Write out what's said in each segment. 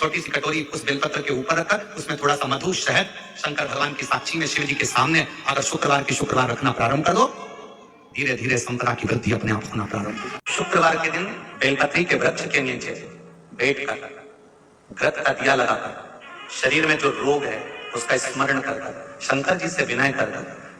छोटी सी कटोरी उस बेलपत्र के ऊपर रखकर उसमें थोड़ा सा मधु, शहद, शंकर भगवान की साक्षी में शिव जी के सामने अगर शुक्रवार रखना प्रारंभ कर दो, धीरे धीरे संपदा की वृद्धि अपने आप होना प्रारंभ हो। शुक्रवार के दिन बेलपत्री के वृक्ष के नीचे बैठकर घृत का दिया लगाकर शरीर में जो रोग है उसका स्मरण कर शंकर जी से विनय कर,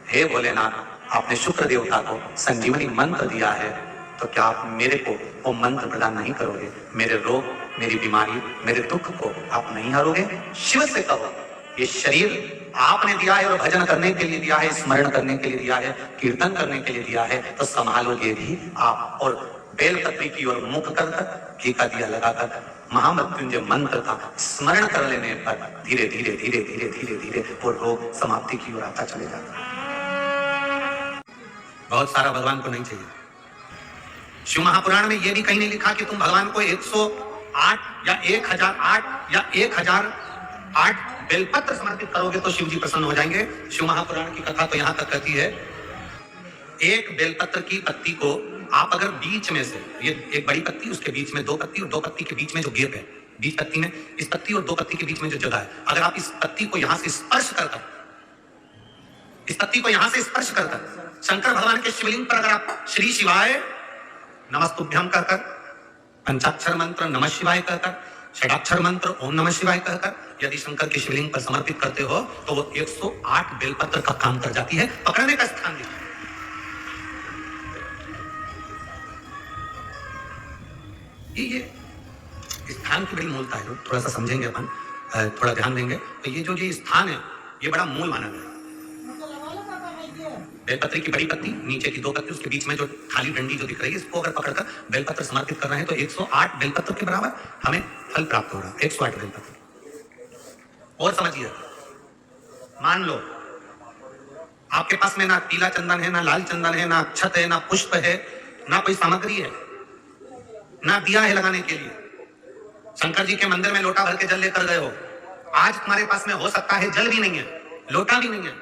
हे भोलेनाथ, आपने शुक्र देवता को संजीवनी मंत्र दिया है, तो क्या आप मेरे को वो मंत्र प्रदान नहीं करोगे? मेरे रोग, मेरी बीमारी, मेरे दुख को आप नहीं हरोगे? शिव से कहो, ये शरीर आपने दिया है और भजन करने के लिए दिया है, स्मरण करने के लिए दिया है, कीर्तन करने के लिए दिया है, तो संभालोगे भी आप। और बेलपत्री की ओर मुख कर घी का दिया लगाकर महामृत्युंजय मंत्र का स्मरण कर लेने पर धीरे धीरे धीरे धीरे धीरे धीरे वो रोग समाप्ति की ओर आता चले जाता है। बहुत सारा भगवान को नहीं चाहिए। शिव महापुराण में यह भी कहीं नहीं लिखा कि तुम भगवान को 108 या 1008 या 1008 बेलपत्र समर्पित करोगे तो शिव जी प्रसन्न हो जाएंगे। शिव महापुराण की कथा तो यहां तक कहती है, एक बेलपत्र की पत्ती को आप अगर बीच में से, ये एक बड़ी पत्ती, उसके बीच में 2 पत्ती और 2 पत्ती के बीच में जो गैप है, बीच पत्ती में, इस पत्ती और 2 पत्ती के बीच में जो जगह है, अगर आप इस पत्ती को यहां से स्पर्श करकर, इस पत्ती को यहां से स्पर्श करकर शंकर भगवान के शिवलिंग पर अगर आप श्री शिवाय नमस्तुभ्यम कहकर, पंचाक्षर मंत्र नमः शिवाय कहकर, षडाक्षर मंत्र ओम नमः शिवाय कहकर यदि शंकर के शिवलिंग पर समर्पित करते हो तो वो 108 बेलपत्र का काम कर जाती है। पकड़ने का स्थान भी ये स्थान की बड़ी मूलता है, थोड़ा सा समझेंगे अपन, थोड़ा ध्यान देंगे तो ये जो ये स्थान है ये बड़ा मूल माना गया। बेलपत्र की बड़ी पत्ती, नीचे की 2 पत्ती, उसके बीच में जो खाली डंडी जो दिख रही है, इसको अगर पकड़कर बेलपत्र समर्पित कर रहे हैं तो 108 बेलपत्र के बराबर हमें फल प्राप्त हो रहा है। 108 बेलपत्र। और समझिए, मान लो आपके पास में ना पीला चंदन है, ना लाल चंदन है, ना अक्षत है, ना पुष्प है, ना कोई सामग्री है, ना दिया है लगाने के लिए। शंकर जी के मंदिर में लोटा भर के जल लेकर गए हो, आज तुम्हारे पास में हो सकता है जल भी नहीं है, लोटा भी नहीं है,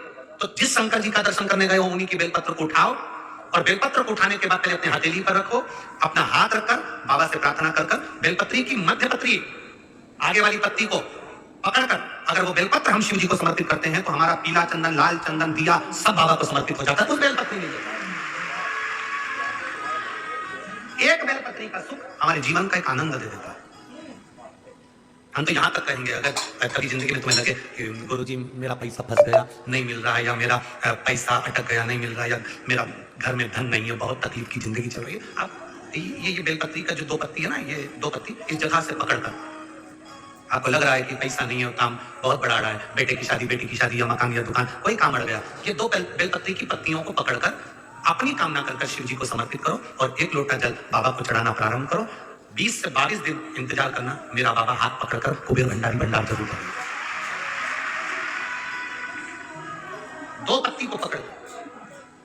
तो जिस शंकर जी का दर्शन करने गए हो उन्हीं की बेलपत्र को उठाओ और बेलपत्र को उठाने के बाद पहले अपने हथेली पर रखो, अपना हाथ रखकर बाबा से प्रार्थना कर बेलपत्री की मध्य पत्री, आगे वाली पत्ती को पकड़कर अगर वो बेलपत्र हम शिव जी को समर्पित करते हैं तो हमारा पीला चंदन, लाल चंदन, दिया सब बाबा को समर्पित हो जाता है उस बेलपत्री में। एक बेलपत्री का सुख हमारे जीवन का एक आनंद दे देता है। हम तो यहाँ तक कहेंगे, अगर कभी जिंदगी में तुम्हें लगे कि गुरुजी मेरा पैसा फंस गया, नहीं मिल रहा है, या मेरा पैसा अटक गया, नहीं मिल रहा है, या मेरा घर में धन नहीं है, बहुत तकलीफ की जिंदगी चल रही है, आप ये बेलपत्री का जो 2 पत्ती है ना, ये 2 पत्ती इस जगह से पकड़कर, आपको लग रहा है कि पैसा नहीं है, काम बहुत बड़ा रहा है, बेटे की शादी, बेटी की शादी, या मकान या दुकान, कोई काम अड़ गया, ये 2 बेलपत्री की पत्तियों को पकड़कर अपनी कामना कर शिव जी को समर्पित करो और 1 लोटा जल बाबा को चढ़ाना प्रारंभ करो। 20 से 22 दिन इंतजार करना, मेरा बाबा हाथ पकड़कर कुबेर भंडारी भंडार जरूर करेगा। 2 पत्ती को पकड़